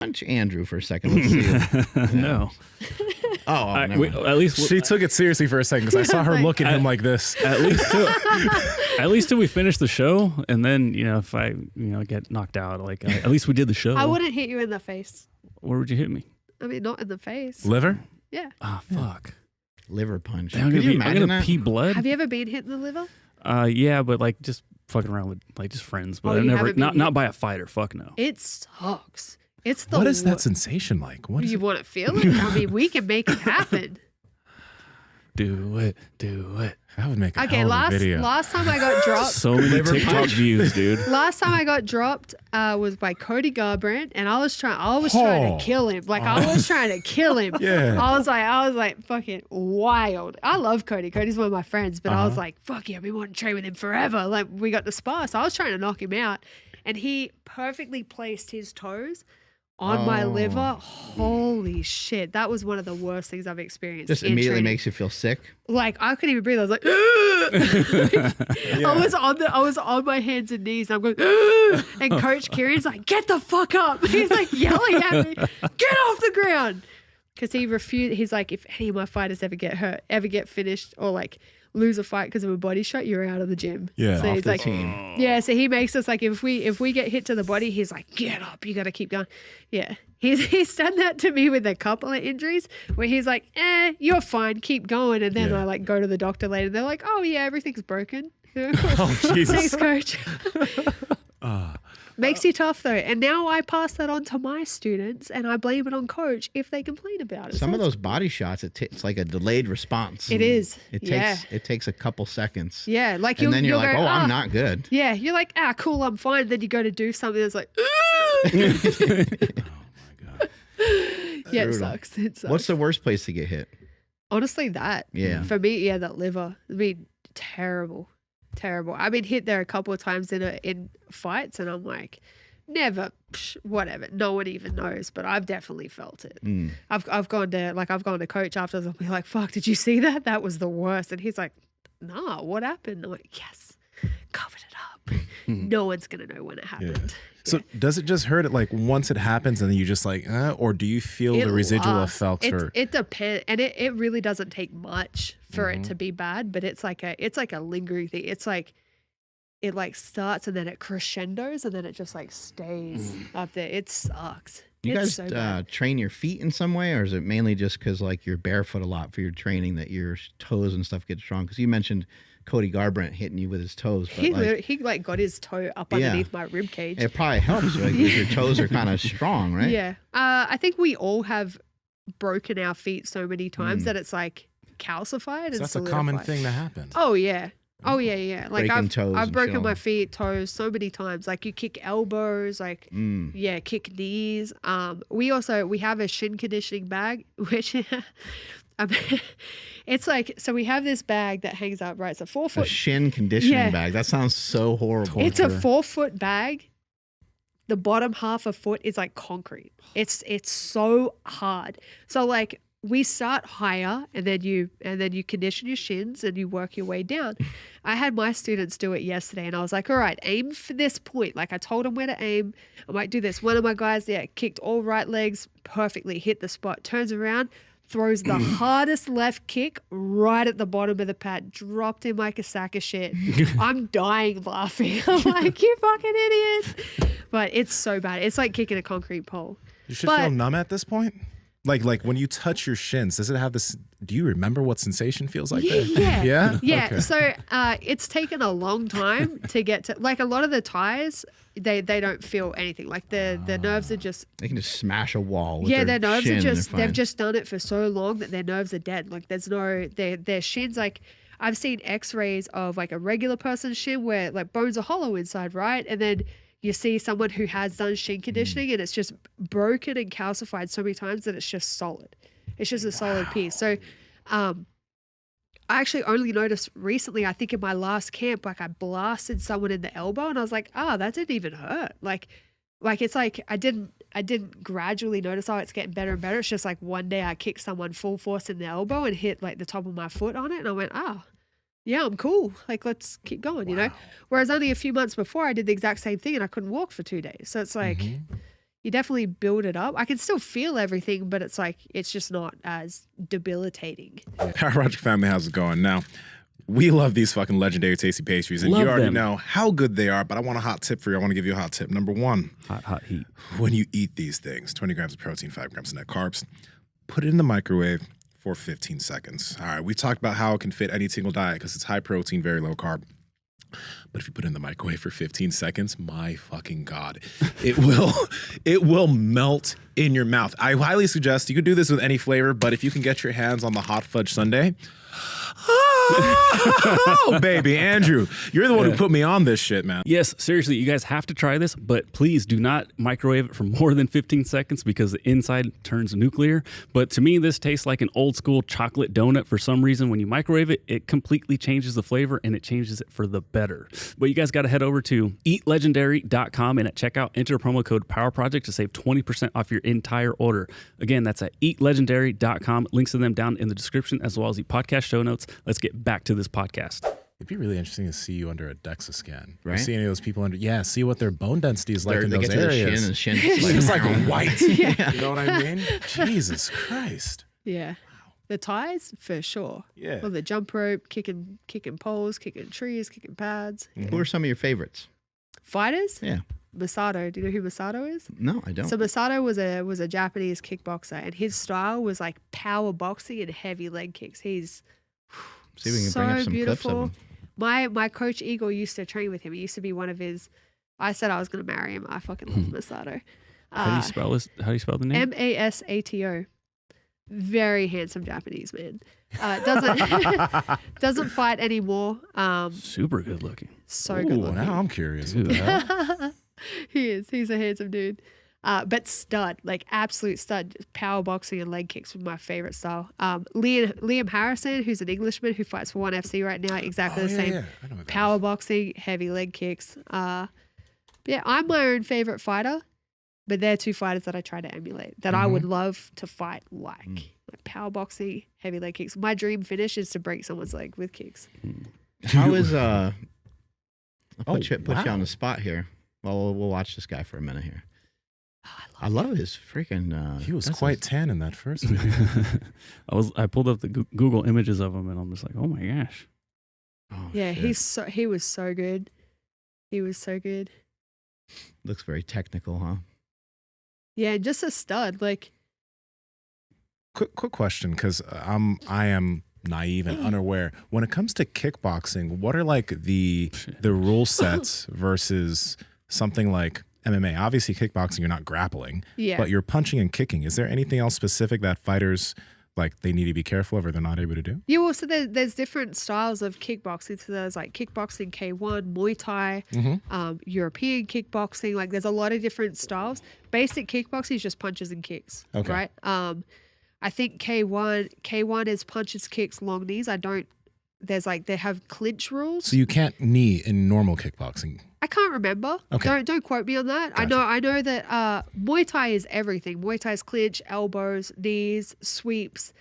punch Andrew for a second. Let's see. No. Never mind. At least She took it seriously for a second because I saw her look at him like this. At least till we finish the show, and then if I get knocked out, like at least we did the show. I wouldn't hit you in the face. Where would you hit me? I mean, not in the face. Liver? Yeah. Oh fuck. Liver punch. I'm Could you imagine gonna that? pee blood. Have you ever been hit in the liver? Yeah, but like just fucking around with like just friends, but I you never haven't been not by a fighter. Fuck no. It sucks. It's the What is that sensation like? What Do is you it? want to feel it? I mean, we can make it happen. Do it. That would make a Okay, hell of a video. last time I got dropped. So many TikTok views, dude. Last time I got dropped was by Cody Garbrandt, and I was trying to kill him. Like I was trying to kill him. Yeah. I was like fucking wild. I love Cody. Cody's one of my friends, but I was like, fuck yeah, I've been wanting to train with him forever. Like we got to spar, so I was trying to knock him out, and he perfectly placed his toes on my liver. Holy shit. That was one of the worst things I've experienced. Just in immediately training. makes you feel sick. Like I couldn't even breathe. I was like, I was on my hands and knees. And I'm going, and Coach Kieran's like, get the fuck up. He's like yelling at me, get off the ground. Because he refused. He's like, if any of my fighters ever get hurt, ever get finished, or like lose a fight because of a body shot, you're out of the gym. Yeah, so off he's the like, team. yeah. So he makes us like, if we get hit to the body, he's like, get up, you got to keep going. Yeah, he's done that to me with a couple of injuries where he's like, you're fine, keep going. And then I like go to the doctor later. And they're like, oh yeah, everything's broken. Oh, Jesus. Thanks, coach. Makes you tough though, and now I pass that on to my students, and I blame it on coach if they complain about it. Some So of those body shots, it's like a delayed response. it is. It takes a couple seconds. Yeah, like And then you're like, go, I'm not good. Yeah, you're like, cool, I'm fine. Then you go to do something that's like, Oh, my God. yeah, it Brutal. sucks. It sucks. What's the worst place to get hit? Honestly, that. Yeah. For me, yeah, that liver. I mean, terrible. I've been hit there a couple of times in fights, and I'm like, never, whatever. No one even knows, but I've definitely felt it. I've gone to coach afterwards. I'll be like, fuck, did you see that? That was the worst. And he's like, nah, what happened? I'm like, yes, covered it up. No one's gonna know when it happened. So does it just hurt it like once it happens and then you just like, or do you feel the residual effects? It depends, and it really doesn't take much for it to be bad, but it's like a lingering thing. It's like it like starts and then it crescendos and then it just like stays up there. It sucks. You It's guys so bad. train your feet in some way, or is it mainly just because like you're barefoot a lot for your training that your toes and stuff get strong? Because you mentioned Cody Garbrandt hitting you with his toes, but He got his toe up underneath my rib cage. it probably helps. Like, your toes are kind of strong, right? Yeah. I think we all have broken our feet so many times that it's like calcified and that's a common solidified. thing that happens. Oh yeah. Oh yeah. Like Breaking toes I've and broken my showing. feet, toes so many times. Like you kick elbows, like kick knees. We have a shin conditioning bag, which it's like, so we have this bag that hangs up, right? It's a 4 A foot. shin conditioning bag. That sounds so horrible. It's a 4 foot bag. The bottom half a foot is like concrete. It's so hard. So like we start higher and then you condition your shins and you work your way down. I had my students do it yesterday and I was like, all right, aim for this point. Like I told them where to aim. I might do this. One of my guys kicked all right legs perfectly, hit the spot, turns around, throws the hardest left kick right at the bottom of the pad, dropped him like a sack of shit. I'm dying laughing. I'm like, you fucking idiot. But it's so bad. It's like kicking a concrete pole. You should feel numb at this point. Like when you touch your shins, does it have this? Do you remember what sensation feels like? Yeah. Yeah. Yeah. Okay. So it's taken a long time to get to, like a lot of the ties, they don't feel anything. Like the nerves are just, They can just smash a wall. With their their nerves shin are and they're just, fine. they've just done it for so long that their nerves are dead. Like there's no, their shins, like I've seen x-rays of like a regular person's shin where like bones are hollow inside, right? And then you see someone who has done shin conditioning and it's just broken and calcified so many times that it's just solid. It's just a solid piece. So I actually only noticed recently, I think in my last camp, like I blasted someone in the elbow and I was like, that didn't even hurt. Like it's like I didn't gradually notice, it's getting better and better. It's just like one day I kicked someone full force in the elbow and hit like the top of my foot on it and I went, yeah, I'm cool. Like, let's keep going, you know? Whereas only a few months before I did the exact same thing and I couldn't walk for 2 days. So it's like, you definitely build it up. I can still feel everything, but it's like it's just not as debilitating. Power Project family, how's it going? Now, we love these fucking legendary tasty pastries, and Love you already them. know how good they are, but I want a hot tip for you. I want to give you a hot tip. Number one, Hot heat. when you eat these things, 20 grams of protein, 5 grams of net carbs, put it in the microwave for 15 seconds. All right, we talked about how it can fit any single diet because it's high protein, very low carb. But if you put it in the microwave for 15 seconds, my fucking God, it will melt in your mouth. I highly suggest you could do this with any flavor, but if you can get your hands on the hot fudge sundae, oh, baby, Andrew, you're the one who put me on this shit, man. Yes, seriously, you guys have to try this, but please do not microwave it for more than 15 seconds because the inside turns nuclear. But to me, this tastes like an old school chocolate donut for some reason. When you microwave it, it completely changes the flavor and it changes it for the better. But you guys got to head over to eatlegendary.com and at checkout, enter promo code PowerProject to save 20% off your entire order. Again, that's at eatlegendary.com. Links to them down in the description as well as the podcast show notes. Let's get back to this podcast. It'd be really interesting to see you under a DEXA scan. Right? See any of those people under? Yeah, see what their bone density is like in They those get to the shin, areas. and the shin It's like white. Yeah. You know what I mean? Jesus Christ. Yeah. The ties, for sure. Yeah. Well, the jump rope, kicking poles, kicking trees, kicking pads. Who are some of your favorites? Fighters? Yeah. Masato. Do you know who Masato is? No, I don't. So Masato was a Japanese kickboxer, and his style was like power boxing and heavy leg kicks. He's See if we can so bring up some beautiful. clips of him. My coach Eagle used to train with him. He used to be one of his. I said I was going to marry him. I fucking love Masato. How do you spell this? How do you spell the name? Masato. Very handsome Japanese man. Doesn't fight anymore. Super good looking. So Ooh, good looking. now I'm curious. What the hell? He is. He's a handsome dude. But stud, like absolute stud. Power boxing and leg kicks were my favorite style. Liam Harrison, who's an Englishman who fights for ONE FC right now, exactly Oh, the yeah, same. yeah. I know what that Power is. boxing, heavy leg kicks. Yeah, I'm my own favorite fighter, but they're two fighters that I try to emulate that I would love to fight like power boxing, heavy leg kicks. My dream finish is to break someone's leg with kicks. How is I'll Oh, put you wow. on the spot here. Well, we'll watch this guy for a minute here. Oh, I love his freaking. He was that's quite his- tan in that first video. I pulled up the Google images of him and I'm just like, oh my gosh. Oh, Yeah, shit. he was so good. He was so good. Looks very technical, huh? Yeah, just a stud. Like, Quick question, because I am naive and unaware. When it comes to kickboxing, what are like the rule sets versus something like MMA? Obviously, kickboxing, you're not grappling, yeah. but you're punching and kicking. Is there anything else specific that fighters like they need to be careful of or they're not able to do? Yeah, well, so there's different styles of kickboxing. So there's like kickboxing K1, Muay Thai, European kickboxing. Like there's a lot of different styles. Basic kickboxing is just punches and kicks, Okay. right? I think K1 is punches, kicks, long knees. They have clinch rules. So you can't knee in normal kickboxing. I can't remember. Okay. Don't quote me on that. Gotcha. I know that Muay Thai is everything. Muay Thai is clinch, elbows, knees, sweeps.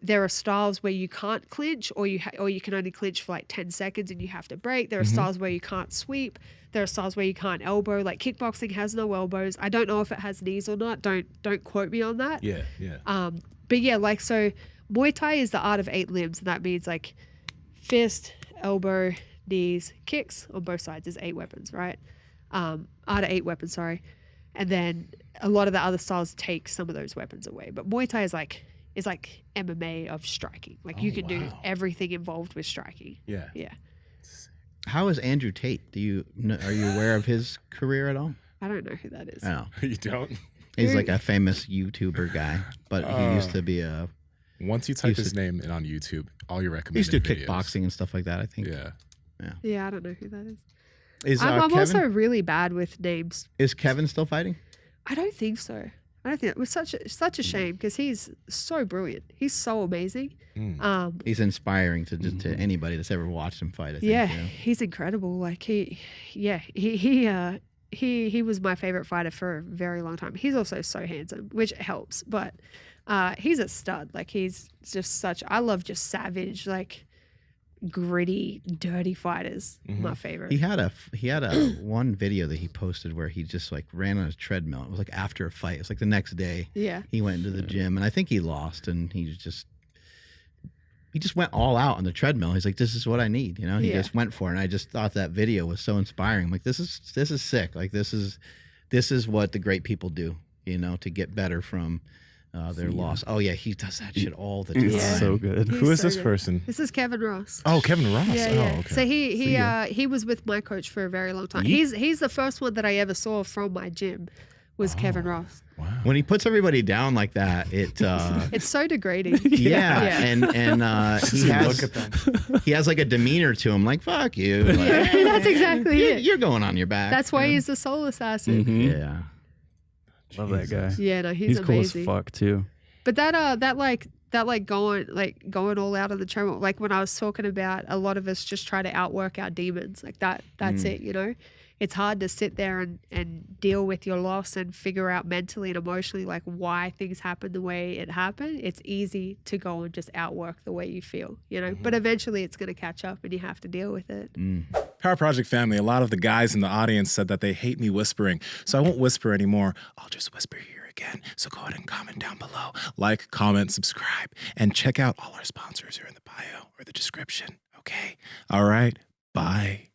There are styles where you can't clinch, or you can only clinch for like 10 seconds and you have to break. There are styles where you can't sweep. There are styles where you can't elbow. Like kickboxing has no elbows. I don't know if it has knees or not. Don't quote me on that. Yeah, yeah. But yeah, like so, Muay Thai is the art of 8 limbs, and that means like fist, elbow, knees, kicks on both sides is 8 weapons, right? Art of 8 weapons, sorry. And then a lot of the other styles take some of those weapons away. But Muay Thai is like MMA of striking. Like you can do wow. everything involved with striking. Yeah. Yeah. How is Andrew Tate? Are you aware of his career at all? I don't know who that is. Oh, You don't? he's like a famous YouTuber guy, but he used to be a. Once you type Used his to- name in on YouTube, all your He recommended used to do videos. kickboxing and stuff like that. I think. Yeah. Yeah, I don't know who that is. Is I'm Kevin? also really bad with names. Is Kevin still fighting? I don't think so. I don't think it was such a shame because he's so brilliant. He's so amazing. He's inspiring to anybody that's ever watched him fight. I think, Yeah, you know? he's incredible. Like he was my favorite fighter for a very long time. He's also so handsome, which helps. But he's a stud. Like he's just such. I love just savage. Like gritty, dirty fighters. My favorite. He had a one video that he posted where he just like ran on a treadmill. It was like after a fight. It was like the next day. Yeah. He went into the gym, and I think he lost, and he just went all out on the treadmill. He's like, this is what I need. You know, he just went for it. And I just thought that video was so inspiring. I'm like, this is sick. Like this is what the great people do, you know, to get better from their loss. Oh yeah, he does that shit all the time. It's so good. Who is so this good. person? This is Kevin Ross. Oh, Kevin Ross. Yeah, Oh, yeah. okay. So he was with my coach for a very long time. He's the first one that I ever saw from my gym was Kevin Ross. Wow. When he puts everybody down like that, It's so degrading. yeah, and he has Look at them. he has like a demeanor to him, like fuck you. Like, Yeah, that's exactly it. You're going on your back. That's why you know? he's the soul assassin. Yeah. Love that guy. Yeah, no, He's cool as amazing. fuck too. But that going all out on the treadmill, like when I was talking about, a lot of us just try to outwork our demons. Like that's it, you know. It's hard to sit there and deal with your loss and figure out mentally and emotionally like why things happen the way it happened. It's easy to go and just outwork the way you feel, you know. But eventually it's going to catch up and you have to deal with it. Power Project family, a lot of the guys in the audience said that they hate me whispering, so I won't whisper anymore. I'll just whisper here again. So go ahead and comment down below. Like, comment, subscribe, and check out all our sponsors here in the bio or the description. Okay? All right. Bye.